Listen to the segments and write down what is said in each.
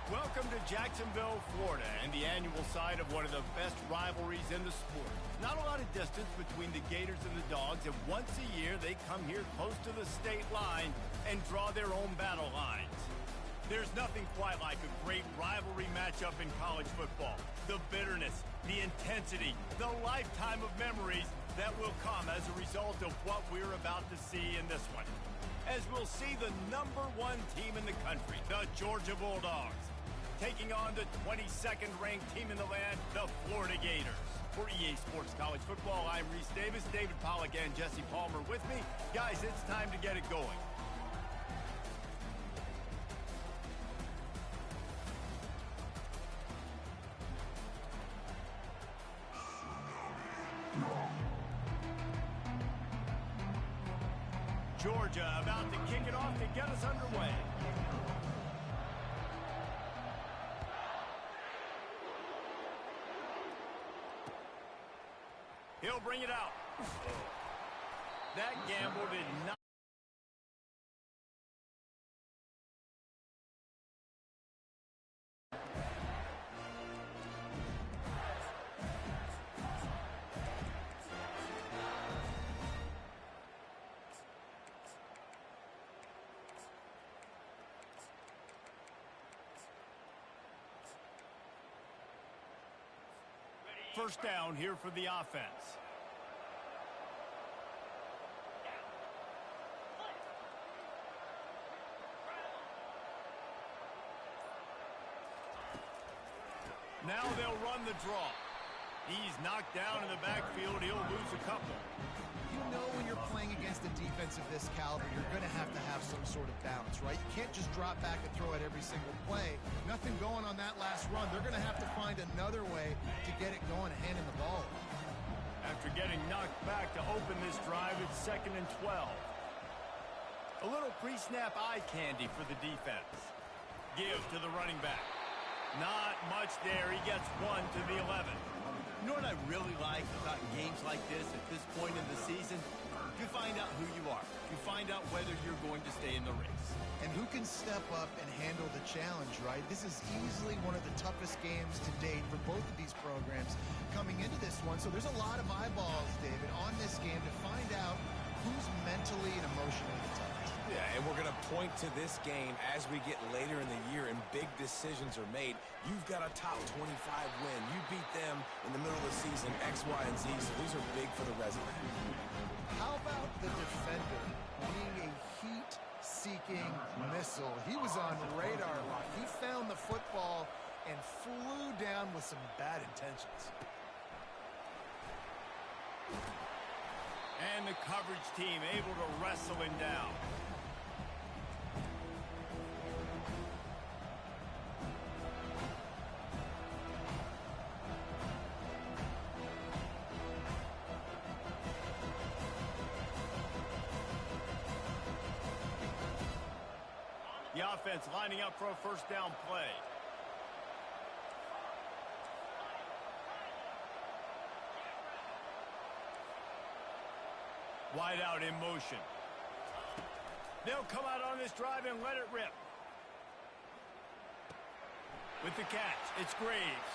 Welcome to Jacksonville, Florida, and the annual site of one of the best rivalries in the sport. Not a lot of distance between the Gators and the Dogs, and once a year they come here close to the state line and draw their own battle lines. There's nothing quite like a great rivalry matchup in college football. The bitterness, the intensity, the lifetime of memories that will come as a result of what we're about to see in this one. As we'll see the #1 team in the country, the Georgia Bulldogs, taking on the 22nd ranked team in the land, the Florida Gators. For EA Sports College Football, I'm Reese Davis, David Pollack and Jesse Palmer with me. Guys, it's time to get it going. Georgia about to kick it off to get us underway. He'll bring it out. That gamble did not. First down here for the offense. Now they'll run the draw. He's knocked down in the backfield. He'll lose a couple. You know when you're playing against a defense of this caliber, you're going to have some sort of balance, right? You can't just drop back and throw it every single play. Nothing going on that last run. They're going to have to find another way to get it going and handing the ball. After getting knocked back to open this drive, it's 2nd and 12. A little pre-snap eye candy for the defense. Give to the running back. Not much there. He gets 1 to the 11. You know what I really like about games like this at this point in the season? You find out who you are. You find out whether you're going to stay in the race. And who can step up and handle the challenge, right? This is easily one of the toughest games to date for both of these programs coming into this one. So there's a lot of eyeballs, David, on this game to find out who's mentally and emotionally the toughest. Yeah, and we're going to point to this game as we get later in the year and big decisions are made. You've got a top 25 win. You beat them in the middle of the season, X, Y, and Z, so these are big for the resume. How about the defender being a heat-seeking missile? He was on radar lock. He found the football and flew down with some bad intentions. And the coverage team able to wrestle him down. The offense lining up for a first down play. Wide out in motion. They'll come out on this drive and let it rip. With the catch, it's Graves.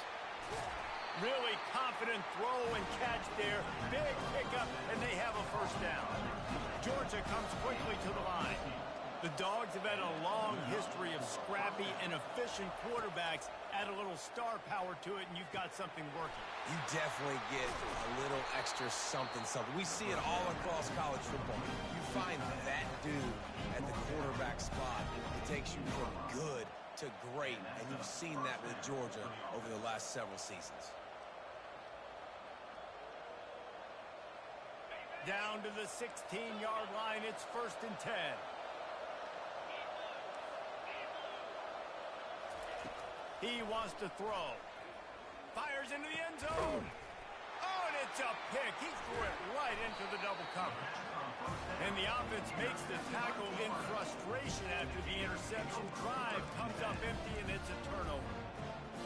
Really confident throw and catch there. Big pickup, and they have a first down. Georgia comes quickly to the line. The Dogs have had a long history of scrappy and efficient quarterbacks. Add a little star power to it, and you've got something working. You definitely get a little extra something. We see it all across college football. You find that dude at the quarterback spot. It takes you from good to great, and you've seen that with Georgia over the last several seasons. Down to the 16-yard line, it's 1st and 10. He wants to throw. Fires into the end zone. Oh, and it's a pick. He threw it right into the double coverage. And the offense makes the tackle in frustration after the interception. Drive comes up empty, and it's a turnover.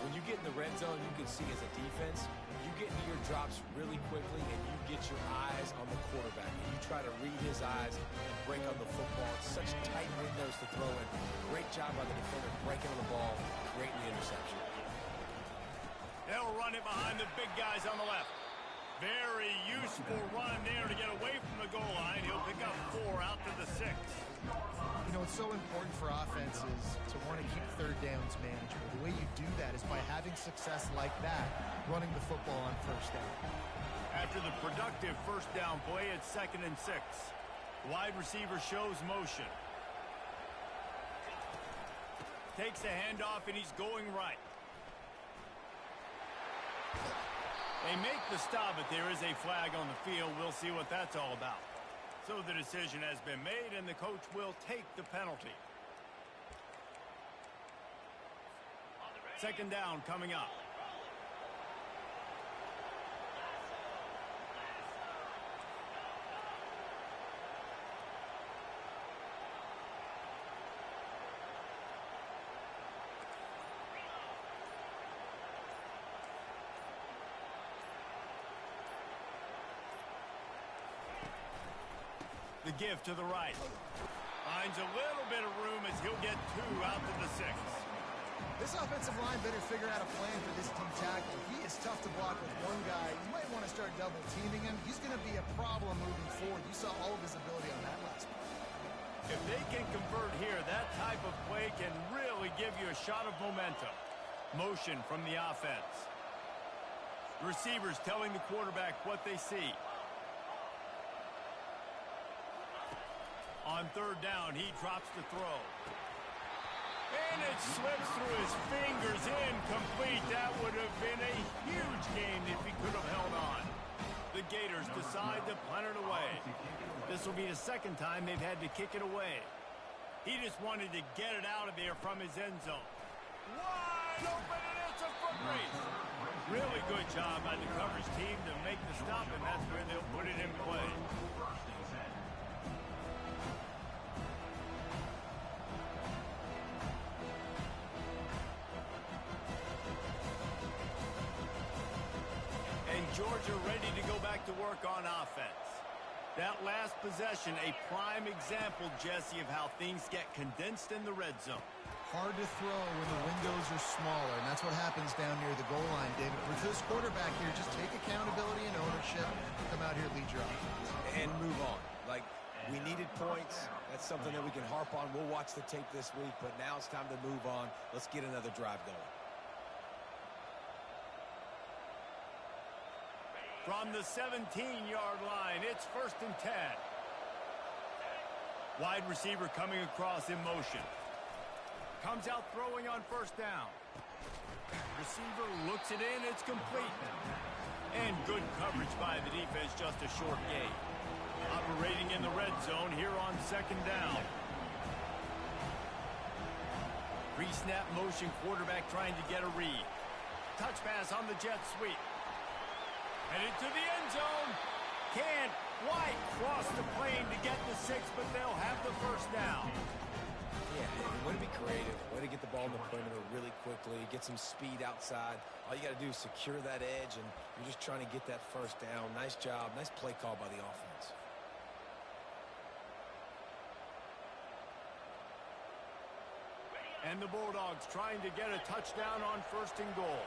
When you get in the red zone, you can see as a defense, you get into your drops really quickly, and you get your eyes on the quarterback. And you try to read his eyes and break on the football. It's such tight windows to throw in. Great job by the defender breaking on the ball. great in the interception. They'll run it behind the big guys on the left. Very useful run there to get away from the goal line. He'll pick up 4 out to the 6. You know, it's so important for offenses to want to keep third downs manageable. The way you do that is by having success like that, running the football on first down. After the productive first down play, it's 2nd and 6. Wide receiver shows motion. Takes a handoff, and he's going right. They make the stop, but there is a flag on the field. We'll see what that's all about. So the decision has been made, and the coach will take the penalty. 2nd down coming up. The give to the right. Finds a little bit of room as he'll get 2 out to the 6. This offensive line better figure out a plan for this team tackle. He is tough to block with one guy. You might want to start double teaming him. He's going to be a problem moving forward. You saw all of his ability on that last play. If they can convert here, that type of play can really give you a shot of momentum. Motion from the offense. Receivers telling the quarterback what they see. On 3rd down, he drops the throw. And it slips through his fingers, incomplete. That would have been a huge game if he could have held on. The Gators decide to punt it away. This will be the 2nd time they've had to kick it away. He just wanted to get it out of there from his end zone. Wide open, and it's a foot race. Really good job by the coverage team to make the stop, and that's where they'll put it in play. Georgia ready to go back to work on offense. That last possession, a prime example, Jesse, of how things get condensed in the red zone. Hard to throw when the windows are smaller, and that's what happens down near the goal line, David. For this quarterback here, just take accountability and ownership. Come out here, lead your offense. And move on. Like, we needed points. That's something that we can harp on. We'll watch the tape this week, but now it's time to move on. Let's get another drive going. From the 17-yard line, it's 1st and 10. Wide receiver coming across in motion. Comes out throwing on 1st down. Receiver looks it in, it's complete. And good coverage by the defense, just a short gain. Operating in the red zone here on 2nd down. Pre-snap motion, quarterback trying to get a read. Touch pass on the jet sweep. Headed to the end zone. Can't quite cross the plane to get the 6, but they'll have the 1st down. Yeah, way to be creative. Way to get the ball in the perimeter really quickly. Get some speed outside. All you got to do is secure that edge, and you're just trying to get that 1st down. Nice job. Nice play call by the offense. And the Bulldogs trying to get a touchdown on 1st and goal.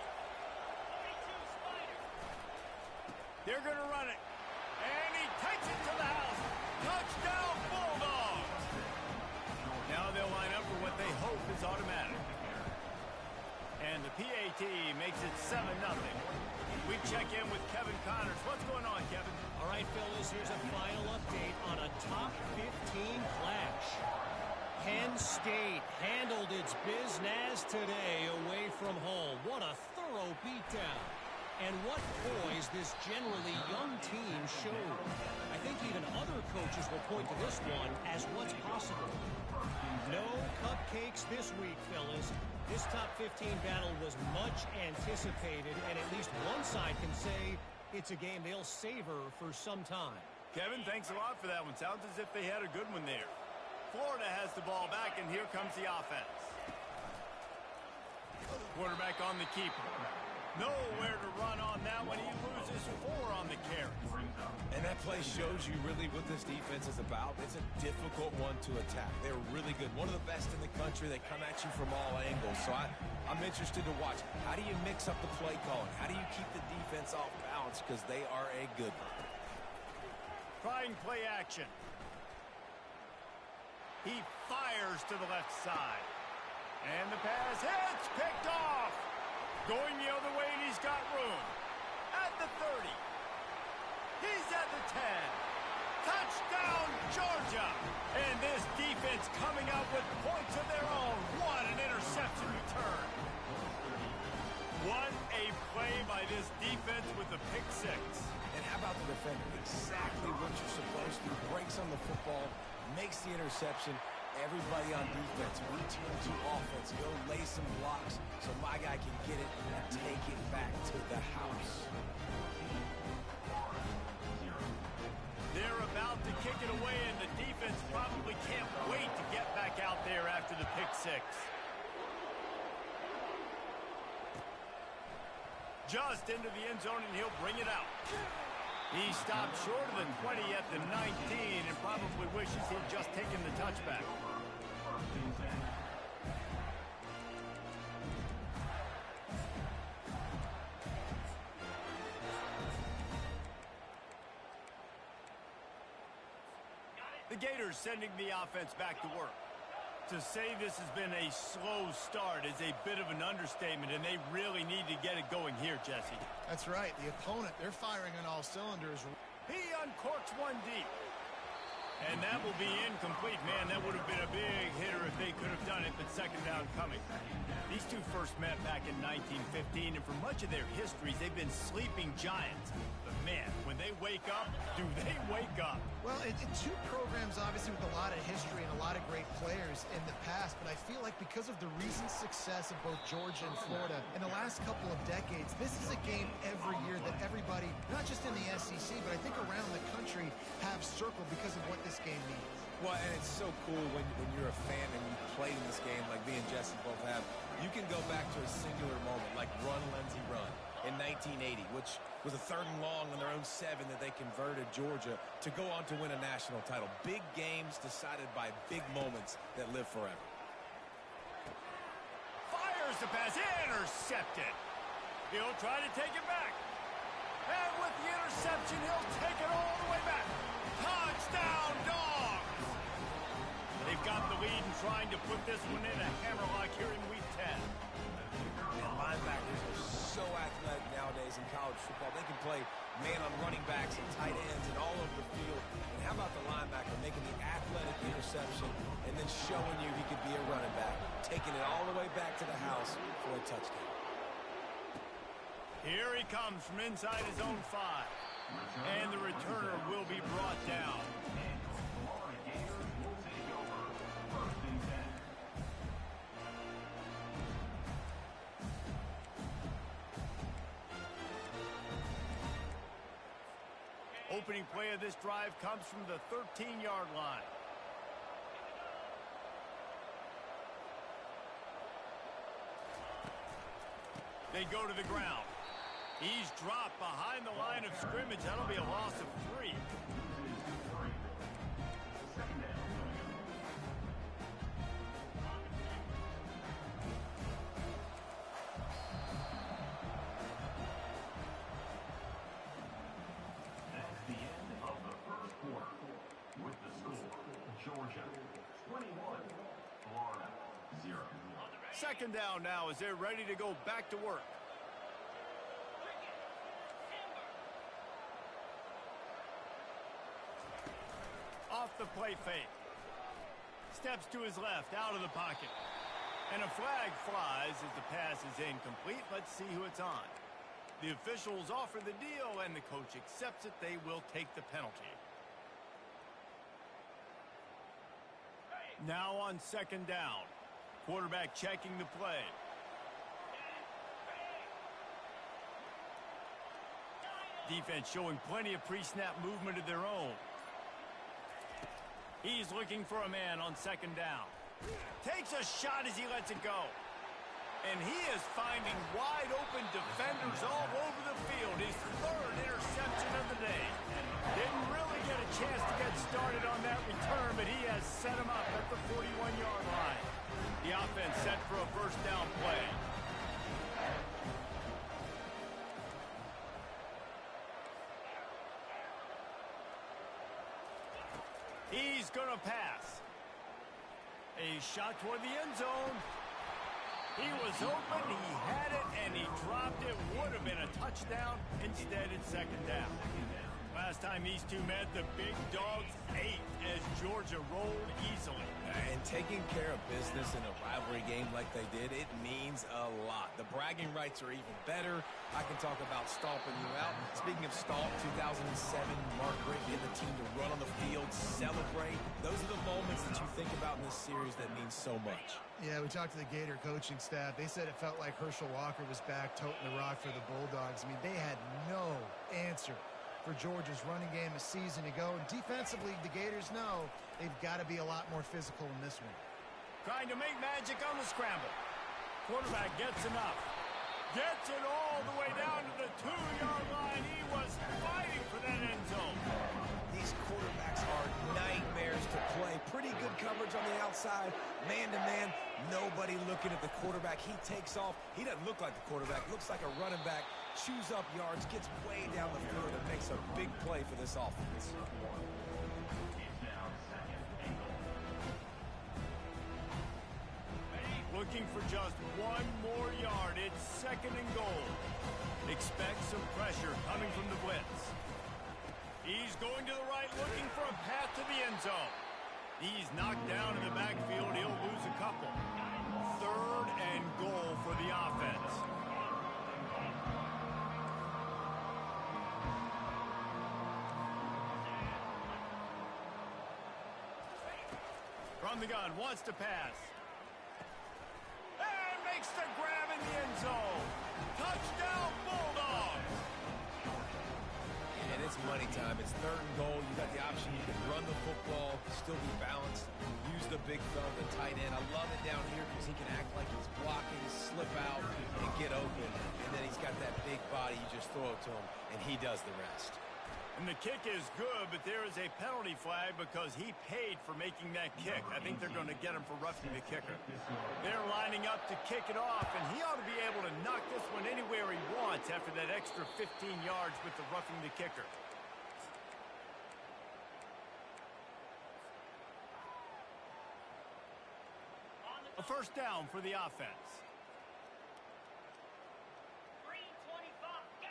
They're going to run it. And he takes it to the house. Touchdown, Bulldogs. Now they'll line up for what they hope is automatic. And the PAT makes it 7-0. We check in with Kevin Connors. What's going on, Kevin? All right, fellas, here's a final update on a top 15 clash. Penn State handled its business today away from home. What a thorough beatdown. And what poise this generally young team showed. I think even other coaches will point to this one as what's possible. No cupcakes this week, fellas. This top 15 battle was much anticipated, and at least one side can say it's a game they'll savor for some time. Kevin, thanks a lot for that one. Sounds as if they had a good one there. Florida has the ball back, and here comes the offense. Quarterback on the keeper. Nowhere to run on that one. He loses 4 on the carry. And that play shows you really what this defense is about. It's a difficult one to attack. They're really good. One of the best in the country. They come at you from all angles. So I'm interested to watch. How do you mix up the play calling? How do you keep the defense off balance? Because they are a good one. Trying play action. He fires to the left side. And the pass hits, picked off. Going the other way, and he's got room. At the 30. He's at the 10. Touchdown, Georgia. And this defense coming out with points of their own. What an interception return. What a play by this defense with the pick six. And how about the defender? Exactly what you're supposed to. Breaks on the football, makes the interception. Everybody on defense, we turn to offense. Go lay some blocks so my guy can get it and take it back to the house. They're about to kick it away, and the defense probably can't wait to get back out there after the pick six. Just into the end zone, and he'll bring it out. He stopped short of the 20 at the 19 and probably wishes he'd just taken the touchback. The Gators sending the offense back to work. To say this has been a slow start is a bit of an understatement, and they really need to get it going here, Jesse. That's right. The opponent, they're firing on all cylinders. He uncorks one deep. And that will be incomplete. Man, that would have been a big hitter if they could have done it, but second down coming. These two first met back in 1915, and for much of their histories, they've been sleeping giants. But man, when they wake up, do they wake up? Well, two programs, obviously, with a lot of history and a lot of great players in the past, but I feel like because of the recent success of both Georgia and Florida in the last couple of decades, this is a game every year that everybody, not just in the SEC, but I think around the country, have circled because of what this game means. Well, and it's so cool when you're a fan and you play in this game like me and Jesse both have. You can go back to a singular moment like Run, Lindsey, Run in 1980, which was a 3rd and long on their own 7 that they converted Georgia to go on to win a national title. Big games decided by big moments that live forever. Fires the pass, intercepted. He'll try to take it back. And with the interception, he'll take it all the way back. Touchdown, Dogs! They've got the lead and trying to put this one in a hammerlock here in Week 10. And linebackers are so athletic nowadays in college football. They can play man on running backs and tight ends and all over the field. And how about the linebacker making the athletic interception and then showing you he could be a running back, taking it all the way back to the house for a touchdown. Here he comes from inside his own 5. And the returner will be brought down. Opening play of this drive comes from the 13-yard line. They go to the ground. He's dropped behind the line of scrimmage. That'll be a loss of 3. That's the end of the first quarter. With the score, Georgia 21, Florida 0. Second down now as they're ready to go back to work. Off the play fake. Steps to his left, out of the pocket. And a flag flies as the pass is incomplete. Let's see who it's on. The officials offer the deal, and the coach accepts it. They will take the penalty. Now on second down. Quarterback checking the play. Defense showing plenty of pre-snap movement of their own. He's looking for a man on second down. Takes a shot as he lets it go. And he is finding wide open defenders all over the field. His 3rd interception of the day. Didn't set him up at the 41-yard line. The offense set for a first down play. He's going to pass. A shot toward the end zone. He was open, he had it, and he dropped it. Would have been a touchdown. Instead, it's second down. Last time these two met, the big dogs ate as Georgia rolled easily. And taking care of business in a rivalry game like they did, it means a lot. The bragging rights are even better. I can talk about stomping you out. Speaking of stomp, 2007, Mark Richt and the team to run on the field, celebrate. Those are the moments that you think about in this series that mean so much. Yeah, we talked to the Gator coaching staff. They said it felt like Xlc Wk was back toting the rock for the Bulldogs. I mean, they had no answer for Georgia's running game a season ago. And defensively, the Gators know they've got to be a lot more physical in this one. Trying to make magic on the scramble. Quarterback gets enough. Gets it all the way down to the 2-yard line. He was fighting for that end zone. These quarterbacks are nightmares to play. Pretty good coverage on the outside. Man-to-man, nobody looking at the quarterback. He takes off. He doesn't look like the quarterback. Looks like a running back. Chews up yards, gets way down the field, and makes a big play for this offense. Looking for just one more yard. It's second and goal. Expect some pressure coming from the blitz. He's going to the right, looking for a path to the end zone. He's knocked down in the backfield. He'll lose a couple. Third and goal for the offense. From the gun, wants to pass. And makes the grab in the end zone. Touchdown, Bulldogs! And it's money time. It's third and goal. You got the option. You can run the football, still be balanced, use the big fella, the tight end. I love it down here because he can act like he's blocking, slip out, and get open. And then he's got that big body. You just throw it to him, and he does the rest. And the kick is good, but there is a penalty flag because he paid for making that kick. I think they're going to get him for roughing the kicker. They're lining up to kick it off, and he ought to be able to knock this one anywhere he wants after that extra 15 yards with the roughing the kicker. A first down for the offense.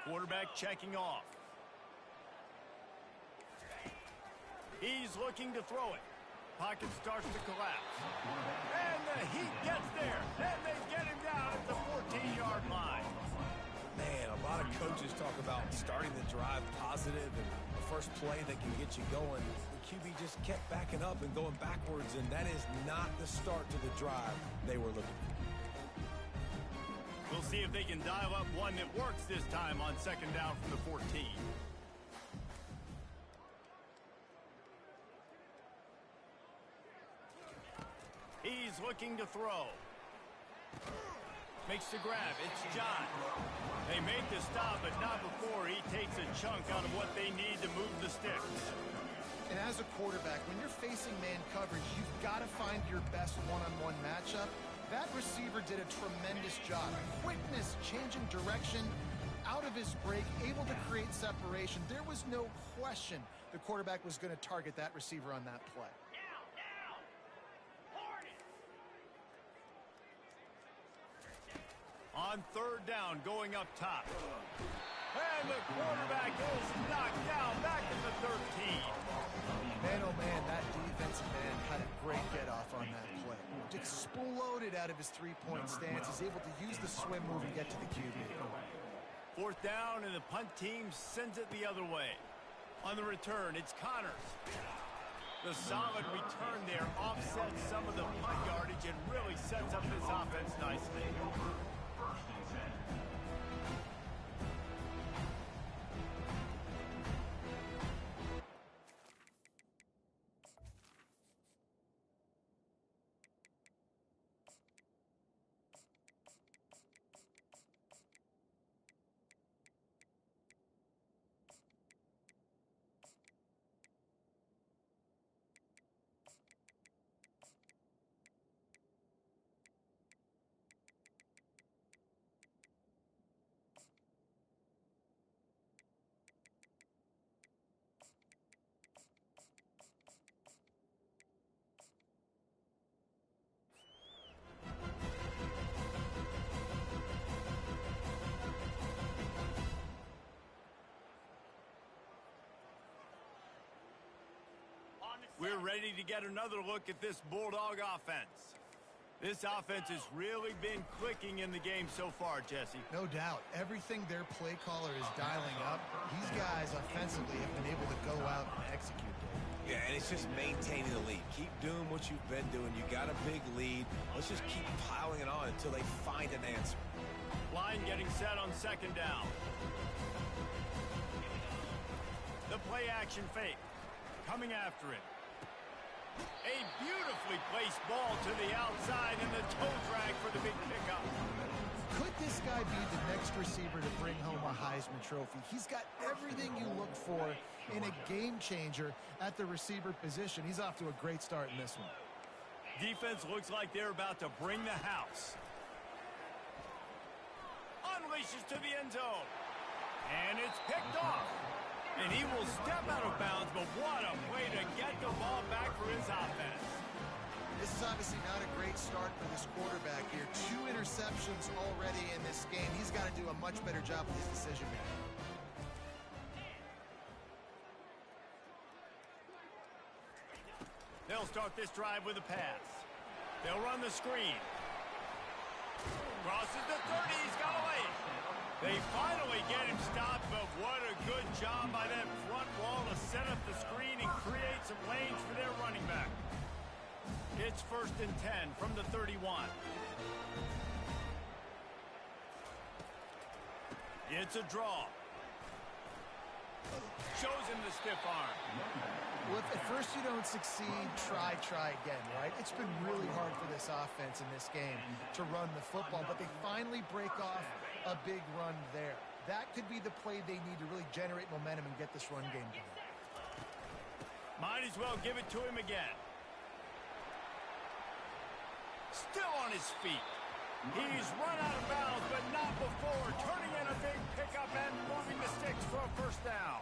Quarterback checking off. He's looking to throw it. Pocket starts to collapse. And the Heat gets there. And they get him down at the 14-yard line. Man, a lot of coaches talk about starting the drive positive and the first play that can get you going. The QB just kept backing up and going backwards, and that is not the start to the drive they were looking for. We'll see if they can dial up one that works this time on second down from the 14. He's looking to throw. Makes the grab. It's John. They make the stop, but not before he takes a chunk out of what they need to move the sticks. And as a quarterback, when you're facing man coverage, you've got to find your best one-on-one matchup. That receiver did a tremendous job. Quickness, changing direction, out of his break, able to create separation. There was no question the quarterback was going to target that receiver on that play. On third down, going up top. And the quarterback is knocked down back at the 13. Man, oh man, that defensive man had a great get-off on that play. Exploded out of his three-point stance. He's able to use the swim move and get to the QB. Fourth down, and the punt team sends it the other way. On the return, it's Connors. The solid return there offsets some of the punt yardage and really sets up this offense nicely. First and 10. We're ready to get another look at this Bulldog offense. This offense has really been clicking in the game so far, Jesse. No doubt. Everything their play caller is dialing up, these guys offensively have been able to go out and execute. Yeah, and it's just maintaining the lead. Keep doing what you've been doing. You got a big lead. Let's just keep piling it on until they find an answer. Line getting set on second down. The play action fake. Coming after it. A beautifully placed ball to the outside and the toe drag for the big pickup. Could this guy be the next receiver to bring home a Heisman Trophy? He's got everything you look for in a game changer at the receiver position. He's off to a great start in this one. Defense looks like they're about to bring the house. Unleashes to the end zone. And it's picked off. And he will step out of bounds, but what a way to get the ball back for his offense. This is obviously not a great start for this quarterback here. 2 interceptions already in this game. He's got to do a much better job with his decision making. They'll start this drive with a pass. They'll run the screen. Crosses the 30. He's got away. They finally get him stopped, but what a good job by that front wall to set up the screen and create some lanes for their running back. It's 1st and 10 from the 31. It's a draw. Shows him the stiff arm. Well, if at first you don't succeed, try again, right? It's been really hard for this offense in this game to run the football, but they finally break off a big run there. That could be the play they need to really generate momentum and get this run game going. Might as well give it to him again. Still on his feet. He's run out of bounds, but not before. Turning in a big pickup and moving the sticks for a 1st down.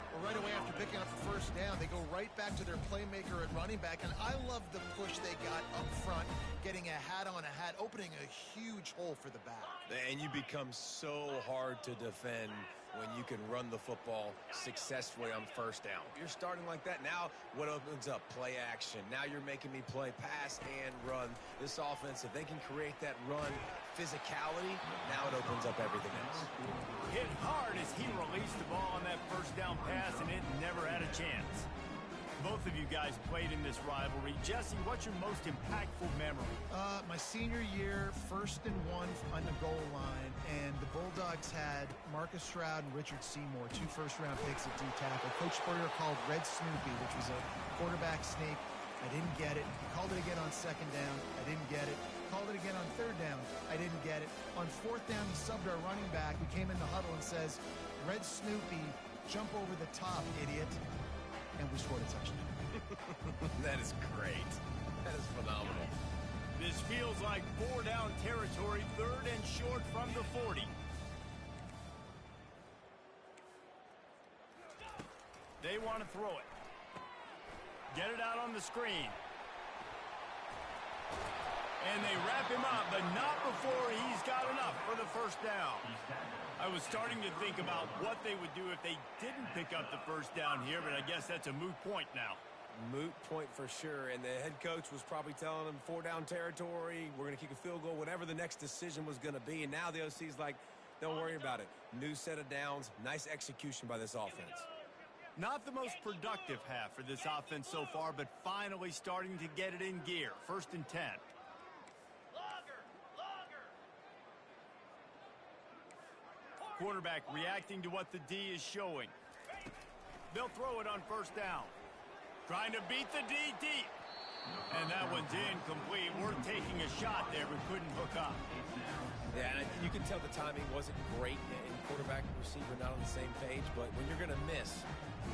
Well, right away after picking up the 1st down, they go right back to their playmaker at running back. And I love the push they got up front, getting a hat on a hat, opening a huge hole for the back. And you become so hard to defend when you can run the football successfully on 1st down. You're starting like that. Now what opens up? Play action. Now you're making me play pass and run. This offense, if they can create that run physicality, now it opens up everything else. Hit hard as he released the ball on that 1st down pass, and it never had a chance. Both of you guys played in this rivalry. Jesse, what's your most impactful memory? My senior year, 1st and 1 on the goal line, and the Bulldogs had Marcus Stroud and Richard Seymour, 2 first-round picks at D-tackle. Coach Spurrier called Red Snoopy, which was a quarterback sneak. I didn't get it. He called it again on 2nd down. I didn't get it. Called it again on 3rd down. I didn't get it. On 4th down, he subbed our running back, who came in the huddle and says, Red Snoopy, jump over the top, idiot. And we scored a touchdown. That is great. That is phenomenal. This feels like 4 down territory, 3rd and short from the 40. They want to throw it. Get it out on the screen. And they wrap him up, but not before he's got enough for the 1st down. I was starting to think about what they would do if they didn't pick up the 1st down here, but I guess that's a moot point now. Moot point for sure, and the head coach was probably telling them 4 down territory, we're going to kick a field goal, whatever the next decision was going to be, and now the OC's like, don't worry about it. New set of downs, nice execution by this offense. Not the most productive half for this offense so far, but finally starting to get it in gear. 1st and 10. Quarterback reacting to what the D is showing. They'll throw it on 1st down. Trying to beat the D deep. And that one's incomplete. Worth taking a shot there, but couldn't hook up. Yeah, and you can tell the timing wasn't great in quarterback and receiver, not on the same page, but when you're going to miss,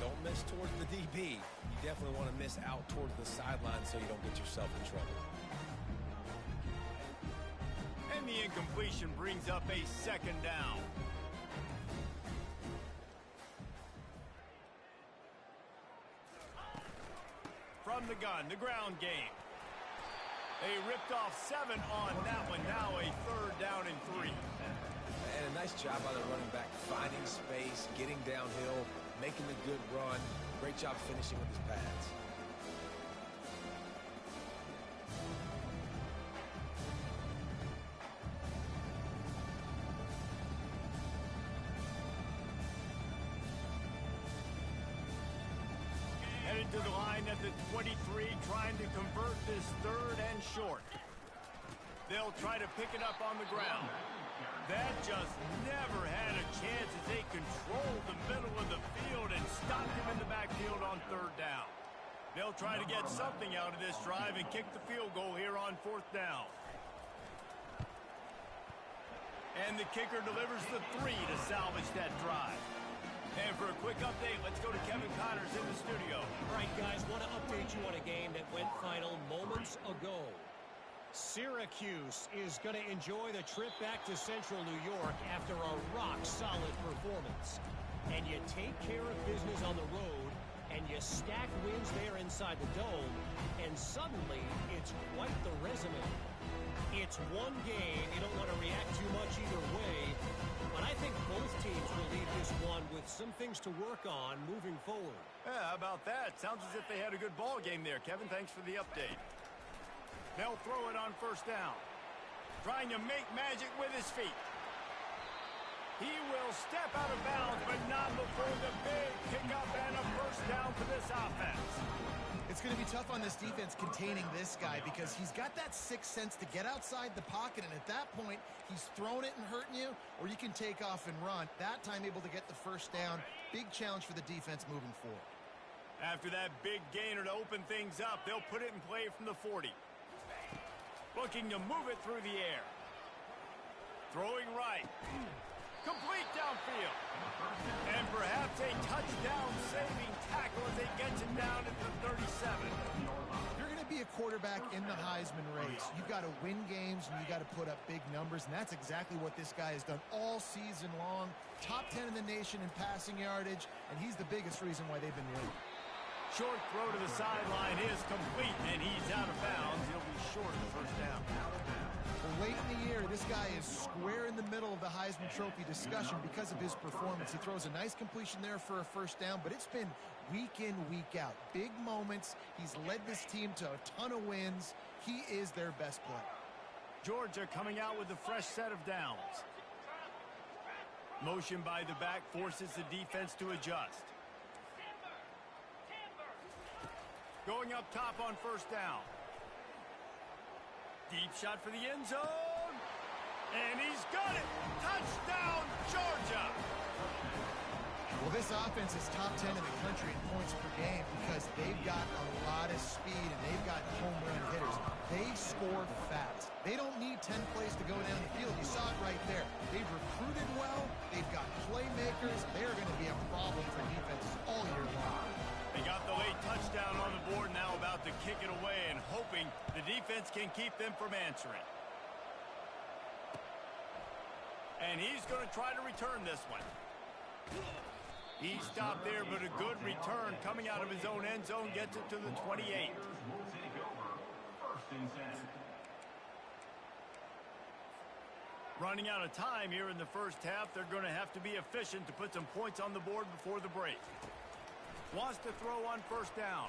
don't miss towards the DB. You definitely want to miss out towards the sideline so you don't get yourself in trouble. And the incompletion brings up a 2nd down. From the gun, the ground game. They ripped off 7 on that one. Now a 3rd down and 3. And a nice job by the running back, finding space, getting downhill, making the good run. Great job finishing with his pads. to the line at the 23, trying to convert this third and short. They'll try to pick it up on the ground. That just never had a chance as they controlled the middle of the field and stopped him in the backfield on third down. They'll try to get something out of this drive and kick the field goal here on fourth down. And the kicker delivers the 3 to salvage that drive. And for a quick update, let's go to Kevin Connors in the studio. All right, guys, want to update you on a game that went final moments ago. Syracuse is going to enjoy the trip back to Central New York after a rock-solid performance. And you take care of business on the road, and you stack wins there inside the dome, and suddenly it's quite the resume. It's one game. You don't want to react too much either way, but I think both teams will leave this one with some things to work on moving forward. Yeah, how about that? Sounds as if they had a good ball game there, Kevin. Thanks for the update. They'll throw it on first down. Trying to make magic with his feet. He will step out of bounds, but not before the big pickup and a first down for this offense. It's going to be tough on this defense containing this guy because he's got that sixth sense to get outside the pocket, and at that point, he's throwing it and hurting you, or you can take off and run. That time able to get the first down. Big challenge for the defense moving forward. After that big gainer to open things up, they'll put it in play from the 40. Looking to move it through the air. Throwing right. Complete downfield. And perhaps a touchdown-saving tackle as they get him down at the 37. You're going to be a quarterback in the Heisman race. You've got to win games, and you've got to put up big numbers, and that's exactly what this guy has done all season long. Top 10 in the nation in passing yardage, and he's the biggest reason why they've been winning. Short throw to the sideline is complete, and he's out of bounds. He'll be short of the first down. Well, late in the year, this guy is square in the middle of the Heisman Trophy discussion because of his performance. He throws a nice completion there for a first down, but it's been week in, week out. Big moments. He's led this team to a ton of wins. He is their best player. Georgia coming out with a fresh set of downs. Motion by the back forces the defense to adjust. Going up top on first down. Deep shot for the end zone. And he's got it. Touchdown, Georgia. Well, this offense is top 10 in the country in points per game because they've got a lot of speed and they've got home run hitters. They score fast. They don't need 10 plays to go down the field. You saw it right there. They've recruited well. They've got playmakers. They're going to be a problem for defenses all year long. They got the late touchdown on the board, now about to kick it away and hoping the defense can keep them from answering. And he's going to try to return this one. He stopped there, but a good return coming out of his own end zone gets it to the 28. Running out of time here in the first half, they're going to have to be efficient to put some points on the board before the break. Wants to throw on first down.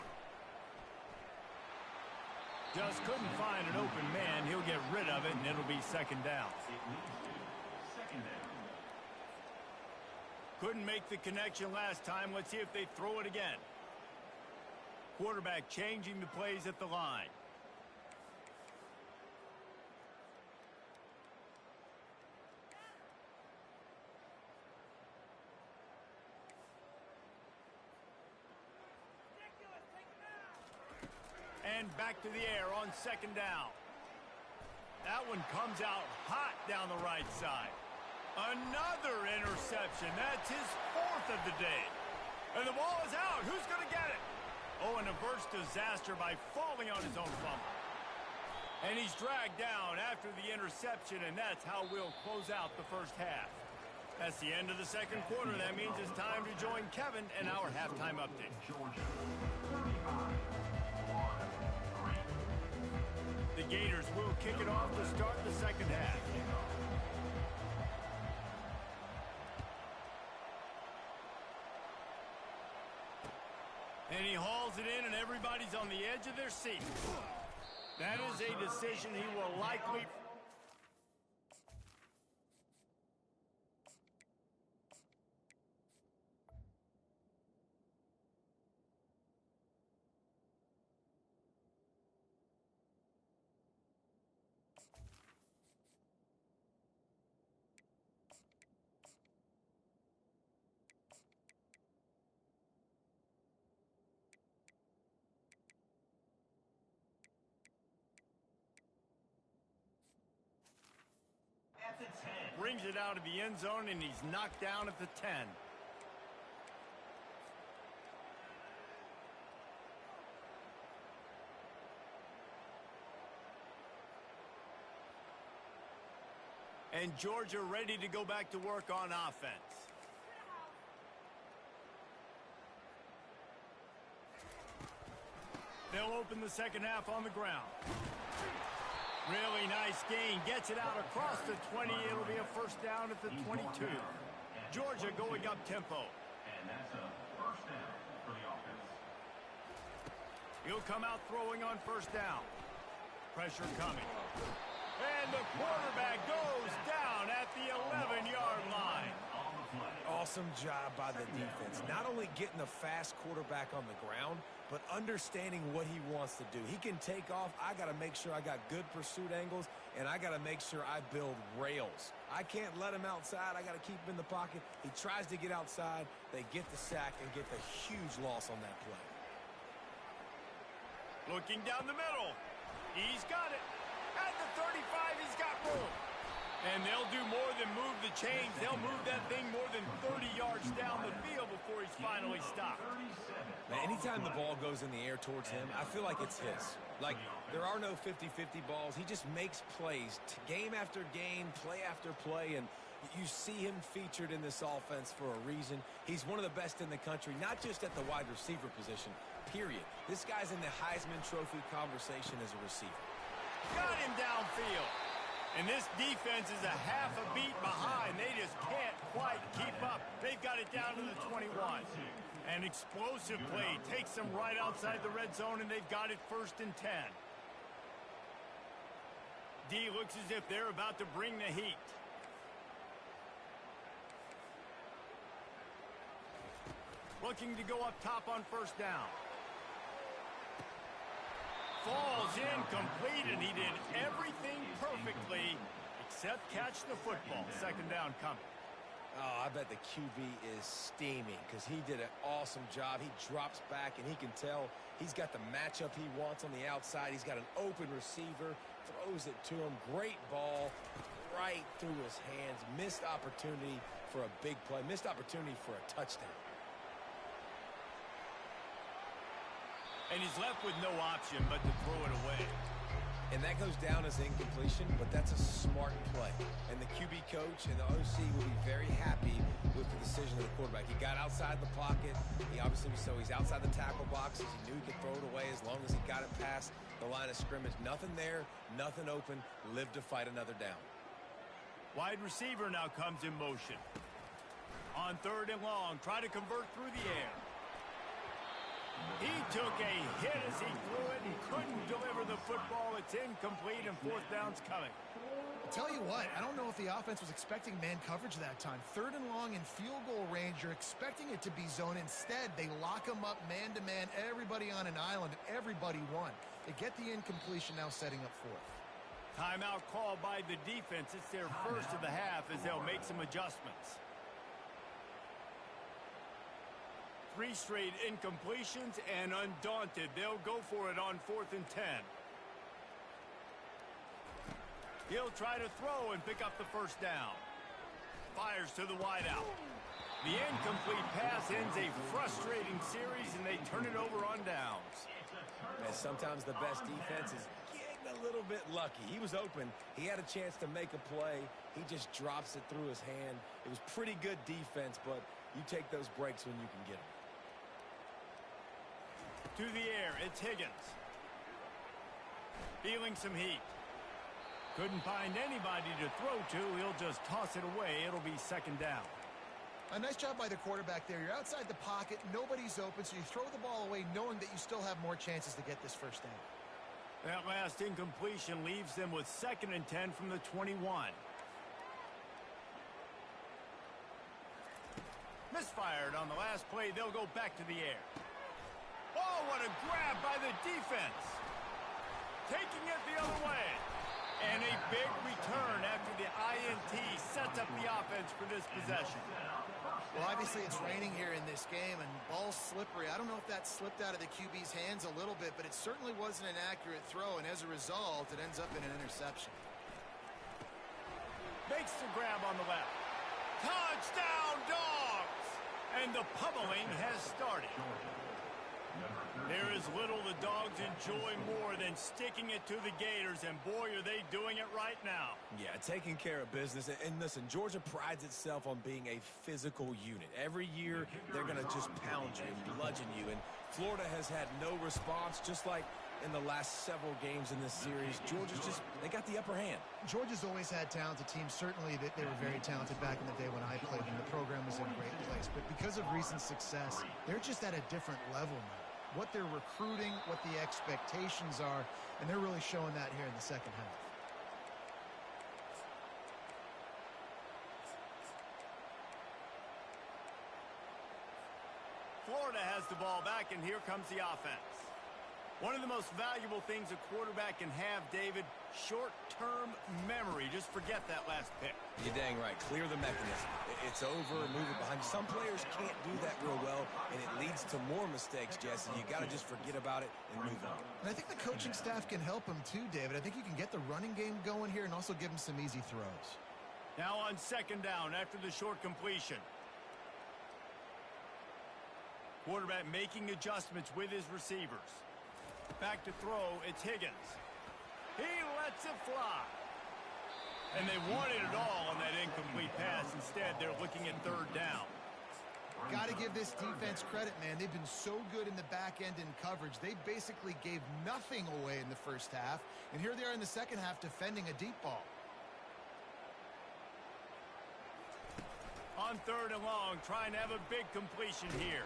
Just couldn't find an open man. He'll get rid of it, and it'll be second down. Couldn't make the connection last time. Let's see if they throw it again. Quarterback changing the plays at the line. And back to the air on second down. That one comes out hot down the right side. Another interception. That's his fourth of the day. And the ball is out. Who's going to get it? Oh, and averts disaster by falling on his own fumble. And he's dragged down after the interception, and that's how we'll close out the first half. That's the end of the second quarter. That means it's time to join Kevin in our halftime update. The Gators will kick it off to start the second half. And he hauls it in, and everybody's on the edge of their seat. That is a decision he will likely... brings it out of the end zone, and he's knocked down at the 10. And Georgia ready to go back to work on offense. They'll open the second half on the ground. Really nice gain. Gets it out across the 20. It'll be a first down at the 22. Georgia going up tempo. And that's a first down for the offense. He'll come out throwing on first down. Pressure coming. And the quarterback goes down at the 11-yard line. Awesome job by the defense. Not only getting the fast quarterback on the ground, but understanding what he wants to do. He can take off. I got to make sure I got good pursuit angles, and I got to make sure I build rails. I can't let him outside. I got to keep him in the pocket. He tries to get outside. They get the sack and get the huge loss on that play. Looking down the middle. He's got it. At the 35, he's got room. And they'll do more than move the chains. They'll move that thing more than 30 yards down the field before he's finally stopped. Man, anytime the ball goes in the air towards him, I feel like it's his. Like, there are no 50-50 balls. He just makes plays game after game, play after play, and you see him featured in this offense for a reason. He's one of the best in the country, not just at the wide receiver position, period. This guy's in the Heisman Trophy conversation as a receiver. Got him downfield. And this defense is a half a beat behind. They just can't quite keep up. They've got it down to the 21. An explosive play takes them right outside the red zone, and they've got it first and 10. D looks as if they're about to bring the heat. Looking to go up top on first down. Falls incomplete, and he did everything perfectly except catch the football. Second down coming. Oh, I bet the QB is steaming because he did an awesome job. He drops back, and he can tell he's got the matchup he wants on the outside. He's got an open receiver, throws it to him. Great ball right through his hands. Missed opportunity for a big play. Missed opportunity for a touchdown. And he's left with no option but to throw it away. And that goes down as incompletion, but that's a smart play. And the QB coach and the OC will be very happy with the decision of the quarterback. He got outside the pocket. He obviously was so he's outside the tackle boxes. He knew he could throw it away as long as he got it past the line of scrimmage. Nothing there, nothing open. Live to fight another down. Wide receiver now comes in motion. On third and long, try to convert through the air. He took a hit as he threw it and couldn't deliver the football. It's incomplete, and fourth down's coming. I'll tell you what, I don't know if the offense was expecting man coverage that time. Third and long in field goal range, you're expecting it to be zone. Instead, they lock them up man-to-man, everybody on an island, and everybody won. They get the incompletion, now setting up fourth. Timeout called by the defense. It's their first of the half as they'll make some adjustments. 3 straight incompletions, and undaunted, they'll go for it on 4th and 10. He'll try to throw and pick up the first down. Fires to the wideout. The incomplete pass ends a frustrating series, and they turn it over on downs. And sometimes the best defense is getting a little bit lucky. He was open. He had a chance to make a play. He just drops it through his hand. It was pretty good defense, but you take those breaks when you can get them. To the air, it's Higgins. Feeling some heat. Couldn't find anybody to throw to. He'll just toss it away. It'll be second down. A nice job by the quarterback there. You're outside the pocket. Nobody's open, so you throw the ball away knowing that you still have more chances to get this first down. That last incompletion leaves them with 2nd and 10 from the 21. Misfired on the last play. They'll go back to the air. Oh, what a grab by the defense. Taking it the other way. And a big return after the INT sets up the offense for this possession. Well, obviously it's raining here in this game, and ball's slippery. I don't know if that slipped out of the QB's hands a little bit, but it certainly wasn't an accurate throw, and as a result, it ends up in an interception. Makes the grab on the left. Touchdown, Dogs! And the pummeling has started. There is little the Dogs enjoy more than sticking it to the Gators, and boy, are they doing it right now. Yeah, taking care of business. And listen, Georgia prides itself on being a physical unit. Every year, they're going to just pound you and bludgeon you. And Florida has had no response, just like in the last several games in this series. Georgia's just, they got the upper hand. Georgia's always had talented teams. Certainly, they were very talented back in the day when I played them. The program was in a great place. But because of recent success, they're just at a different level now. What they're recruiting, what the expectations are, and they're really showing that here in the second half. Florida has the ball back, and here comes the offense. One of the most valuable things a quarterback can have, David, short-term memory. Just forget that last pick. You're dang right. Clear the mechanism. It's over, move it behind. Some players can't do that real well, and it leads to more mistakes, Jesse. You got to just forget about it and move on. And I think the coaching staff can help him too, David. I think you can get the running game going here and also give him some easy throws. Now on second down after the short completion. Quarterback making adjustments with his receivers. Back to throw, it's Higgins. He lets it fly. And they wanted it all on that incomplete pass. Instead, they're looking at third down. Got to give this defense credit, man. They've been so good in the back end in coverage. They basically gave nothing away in the first half. And here they are in the second half defending a deep ball. On third and long, trying to have a big completion here.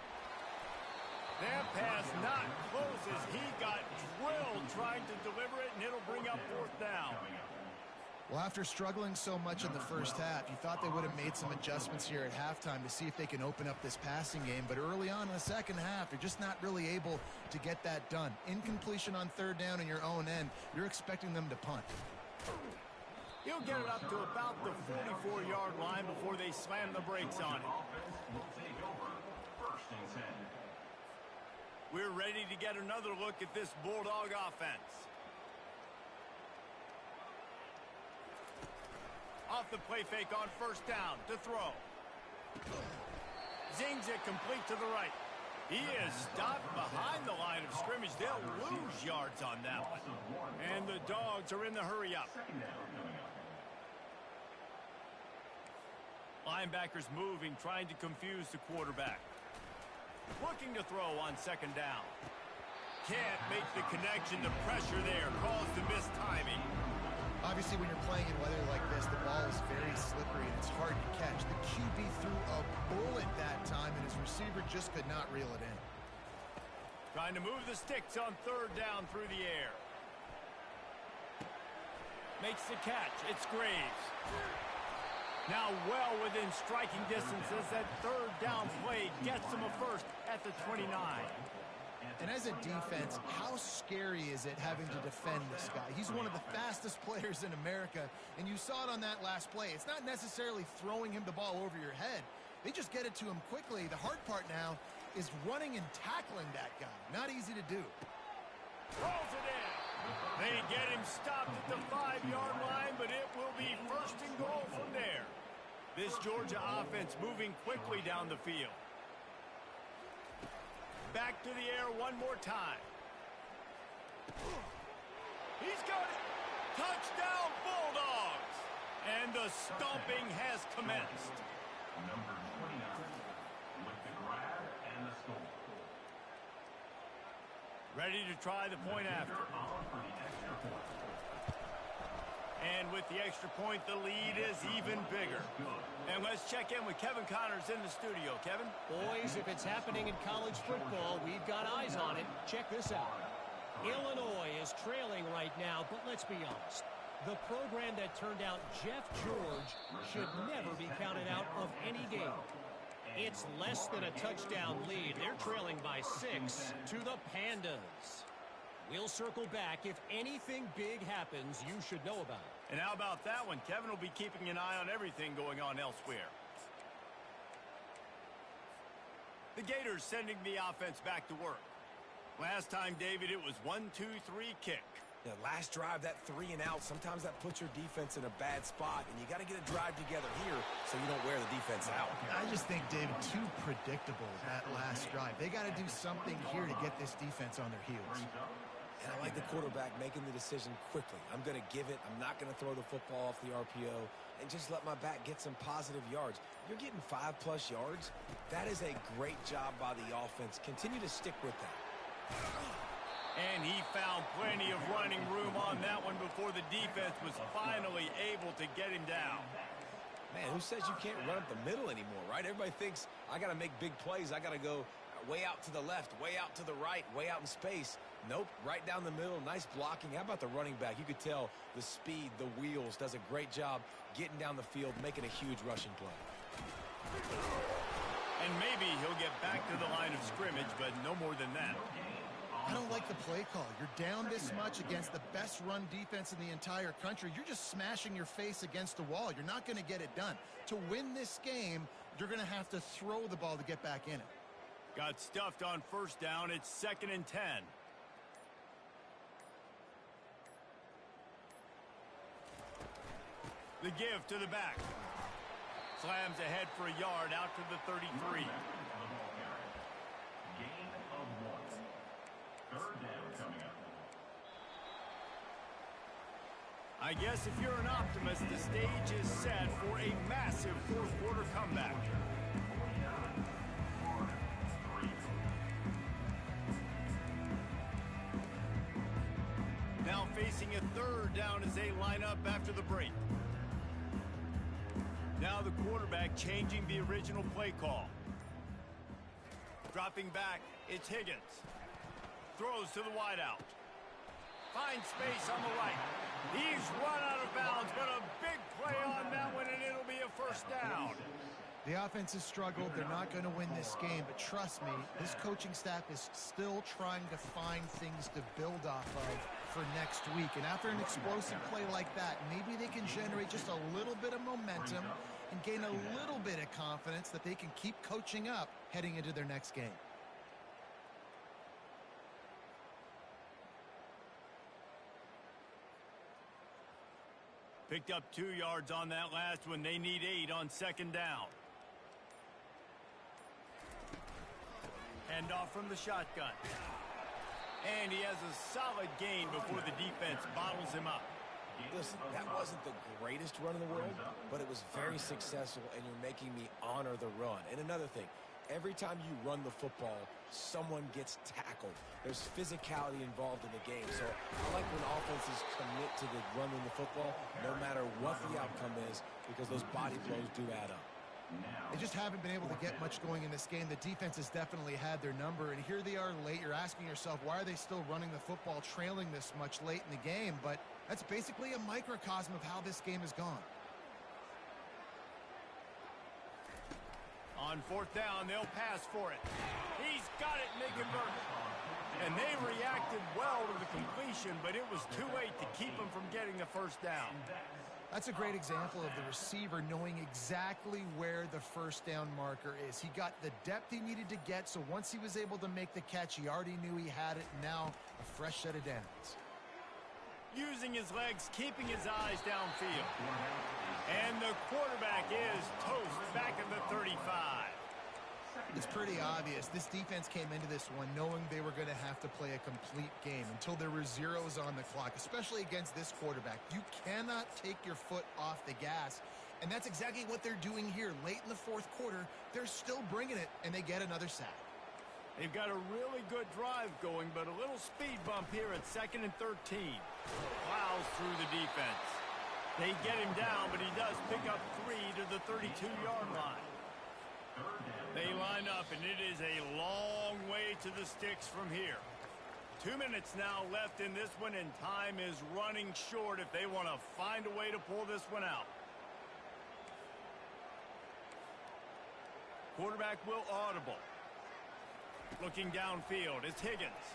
That pass not close as he got drilled trying to deliver it, and it'll bring up fourth down. Well, after struggling so much in the first half, you thought they would have made some adjustments here at halftime to see if they can open up this passing game. But early on in the second half, they're just not really able to get that done. Incompletion on third down in your own end, you're expecting them to punt. He'll get it up to about the 44-yard line before they slam the brakes on it. We're ready to get another look at this Bulldog offense. Off the play fake on first down to throw. Zings it complete to the right. He is stopped behind the line of scrimmage. They'll lose yards on that one. And the Dogs are in the hurry up. Linebackers moving, trying to confuse the quarterback. Looking to throw on second down. Can't make the connection. The pressure there caused the missed timing. Obviously, when you're playing in weather like this, the ball is very slippery and it's hard to catch. The QB threw a bullet that time, and his receiver just could not reel it in. Trying to move the sticks on third down through the air. Makes the catch. It's Graves. Now well within striking distance as that third down play gets them a first at the 29. And as a defense, how scary is it having to defend this guy? He's one of the fastest players in America, and you saw it on that last play. It's not necessarily throwing him the ball over your head. They just get it to him quickly. The hard part now is running and tackling that guy. Not easy to do. Throws it in. They get him stopped at the 5-yard line, but it will be first and goal from there. This Georgia offense moving quickly down the field. Back to the air one more time. He's got it. Touchdown, Bulldogs. And the stomping has commenced. Number 29 with the grab and the score. Ready to try the point after. And with the extra point, the lead is even bigger. And let's check in with Kevin Connors in the studio. Kevin? Boys, if it's happening in college football, we've got eyes on it. Check this out. Illinois is trailing right now, but let's be honest. The program that turned out Jeff George should never be counted out of any game. It's less than a touchdown lead. They're trailing by 6 to the Pandas. We'll circle back. If anything big happens, you should know about it. And how about that one? Kevin will be keeping an eye on everything going on elsewhere. The Gators sending the offense back to work. Last time, David, it was 1-2-3 kick. You know, last drive, that 3 and out, sometimes that puts your defense in a bad spot, and you got to get a drive together here so you don't wear the defense out. I just think, David, too predictable that last drive. They got to do something here to get this defense on their heels. And I like the quarterback making the decision quickly. I'm going to give it. I'm not going to throw the football off the RPO and just let my back get some positive yards. You're getting 5+ yards. That is a great job by the offense. Continue to stick with that. And he found plenty of running room on that one before the defense was finally able to get him down. Man, who says you can't run up the middle anymore, right? Everybody thinks I got to make big plays. I got to go way out to the left, way out to the right, way out in space. Nope, right down the middle. Nice blocking. How about the running back? You could tell the speed, the wheels, does a great job getting down the field, making a huge rushing play. And maybe he'll get back to the line of scrimmage, but no more than that. I don't like the play call. You're down this much against the best run defense in the entire country. You're just smashing your face against the wall. You're not going to get it done. To win this game, you're going to have to throw the ball to get back in it. Got stuffed on first down. It's 2nd and 10. The give to the back. Slams ahead for a yard out to the 33. I guess if you're an optimist, the stage is set for a massive fourth-quarter comeback. Now facing a 3rd down as they line up after the break. Now the quarterback changing the original play call. Dropping back, it's Higgins. Throws to the wideout. Finds space on the right. He's run out of bounds, but a big play on that one, and it'll be a 1st down. The offense has struggled. They're not going to win this game, but trust me, this coaching staff is still trying to find things to build off of for next week. And after an explosive play like that, maybe they can generate just a little bit of momentum and gain a little bit of confidence that they can keep coaching up heading into their next game. Picked up 2 yards on that last one. They need 8 on 2nd down. Handoff from the shotgun. And he has a solid gain before the defense bottles him up. Listen, that wasn't the greatest run in the world, but it was very successful, and you're making me honor the run. And another thing, every time you run the football, someone gets tackled. There's physicality involved in the game. So I like when offenses commit to the running the football, no matter what the outcome is, because those body blows do add up. They just haven't been able to get much going in this game. The defense has definitely had their number, and here they are late. You're asking yourself, why are they still running the football, trailing this much late in the game? But that's basically a microcosm of how this game has gone. On 4th down, they'll pass for it. He's got it, Nickenberg. And they reacted well to the completion, but it was too late to keep them from getting the 1st down. That's a great example of the receiver knowing exactly where the 1st down marker is. He got the depth he needed to get, so once he was able to make the catch, he already knew he had it. Now, a fresh set of downs. Using his legs, keeping his eyes downfield. And the quarterback is toast back at the 35. It's pretty obvious. This defense came into this one knowing they were going to have to play a complete game until there were zeros on the clock, especially against this quarterback. You cannot take your foot off the gas, and that's exactly what they're doing here. Late in the 4th quarter, they're still bringing it, and they get another sack. They've got a really good drive going, but a little speed bump here at 2nd and 13. Plows through the defense. They get him down, but he does pick up 3 to the 32-yard line. They line up, and it is a long way to the sticks from here. 2 minutes now left in this one, and time is running short if they want to find a way to pull this one out. Quarterback will audible. Looking downfield, it's Higgins.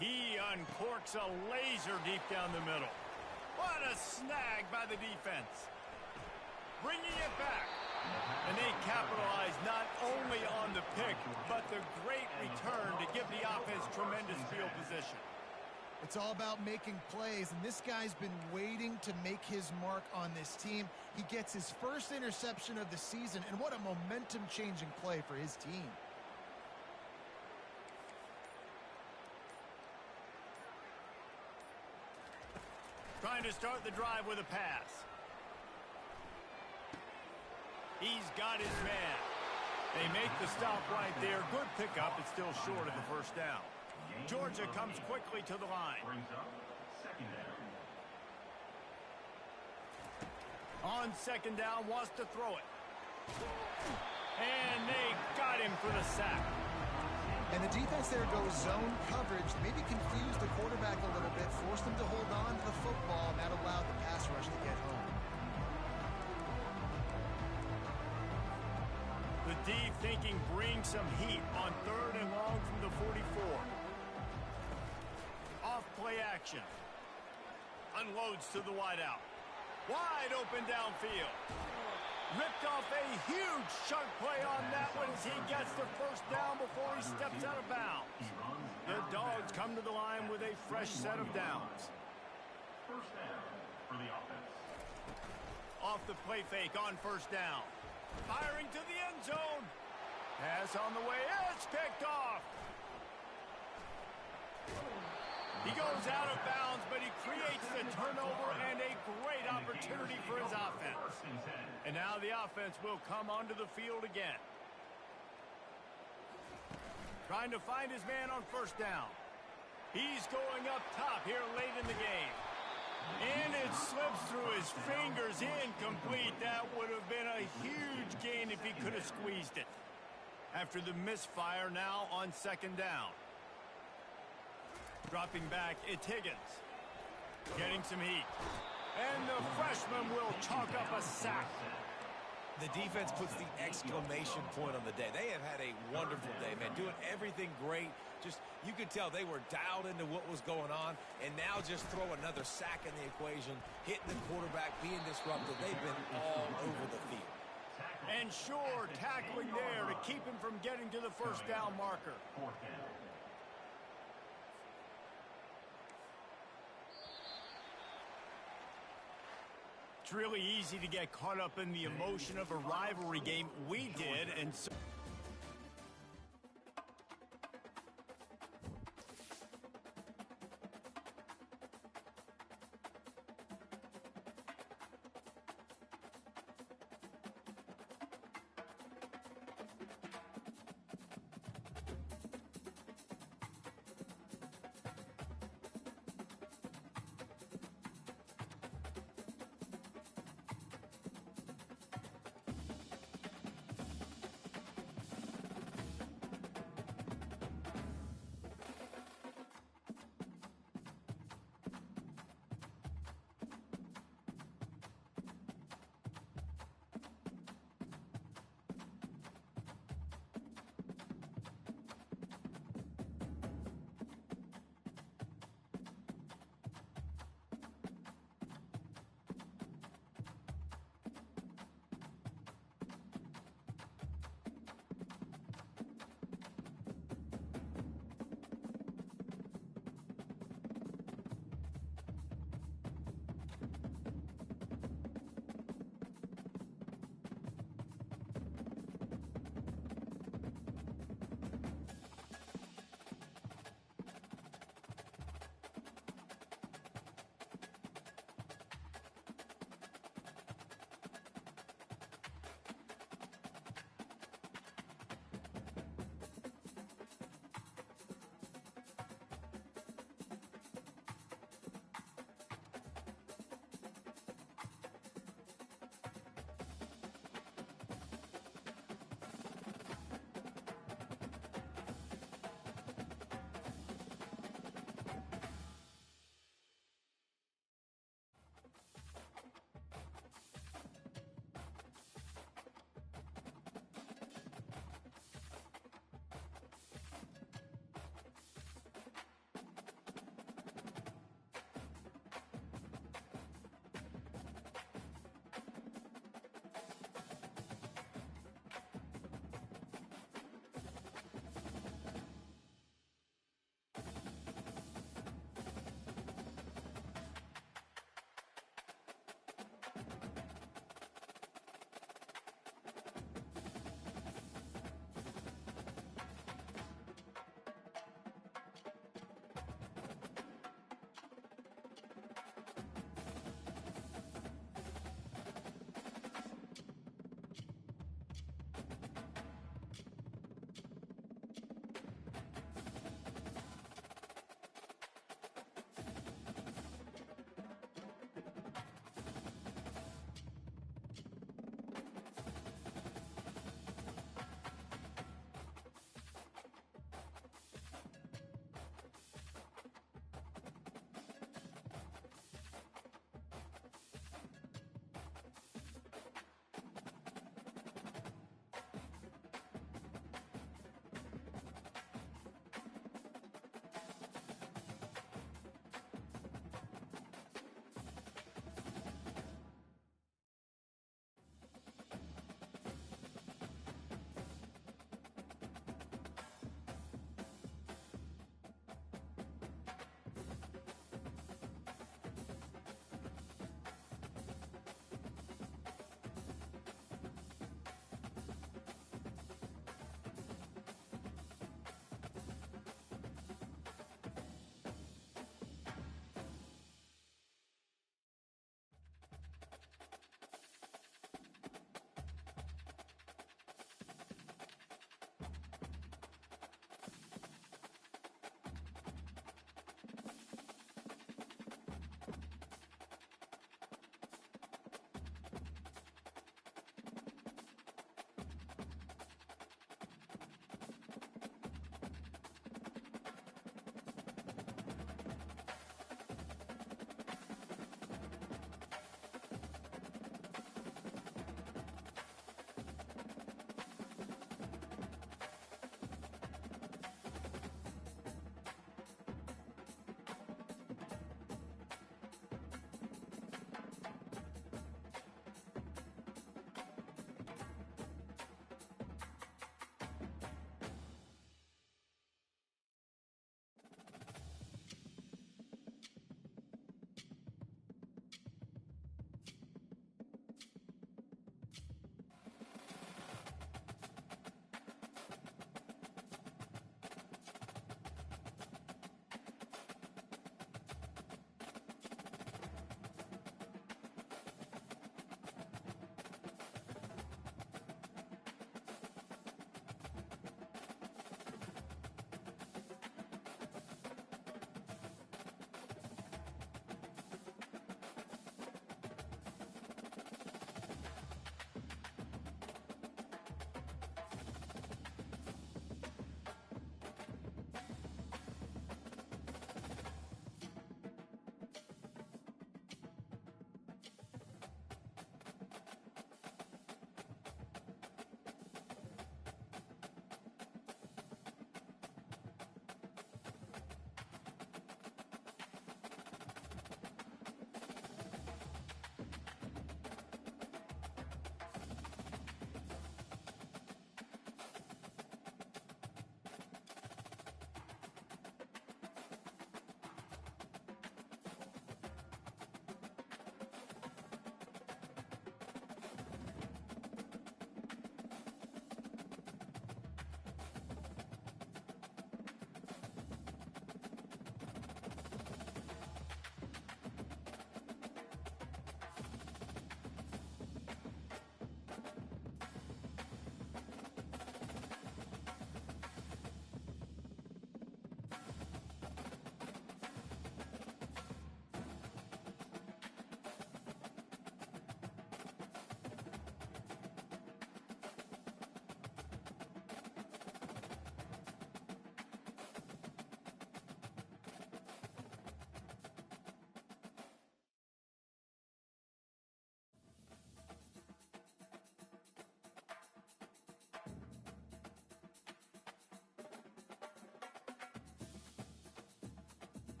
He uncorks a laser deep down the middle. What a snag by the defense. Bringing it back. And they capitalize not only on the pick, but the great return to give the offense tremendous field position. It's all about making plays, and this guy's been waiting to make his mark on this team. He gets his first interception of the season, and what a momentum-changing play for his team. Trying to start the drive with a pass. He's got his man. They make the stop right there. Good pickup. It's still short of the first down. Georgia comes quickly to the line. Brings up second down. On second down, wants to throw it. And they got him for the sack. And the defense there goes zone coverage, maybe confused the quarterback a little bit, forced him to hold on to the football, and that allowed the pass rush to get home. The D thinking bring some heat on 3rd and long from the 44. Off play action. Unloads to the wideout. Wide open downfield. Ripped off a huge chunk play on that one as he gets the first down before he steps out of bounds. The Dogs come to the line with a fresh set of downs. First down for the offense. Off the play fake on first down. Firing to the end zone. Pass on the way. It's picked off. He goes out of bounds, but he creates the turnover and a great opportunity for his offense. And now the offense will come onto the field again. Trying to find his man on first down. He's going up top here late in the game. And it slips through his fingers, incomplete. That would have been a huge gain if he could have squeezed it. After the misfire, now on second down. Dropping back, it's Higgins. Getting some heat. And the freshman will chalk up a sack. The defense puts the exclamation point on the day. They have had a wonderful day, man. Doing everything great. Just, you could tell they were dialed into what was going on. And now just throw another sack in the equation. Hitting the quarterback, being disruptive. They've been all over the field. And sure, tackling there to keep him from getting to the first down marker. Fourth down. It's really easy to get caught up in the emotion of a rivalry game. We did, and so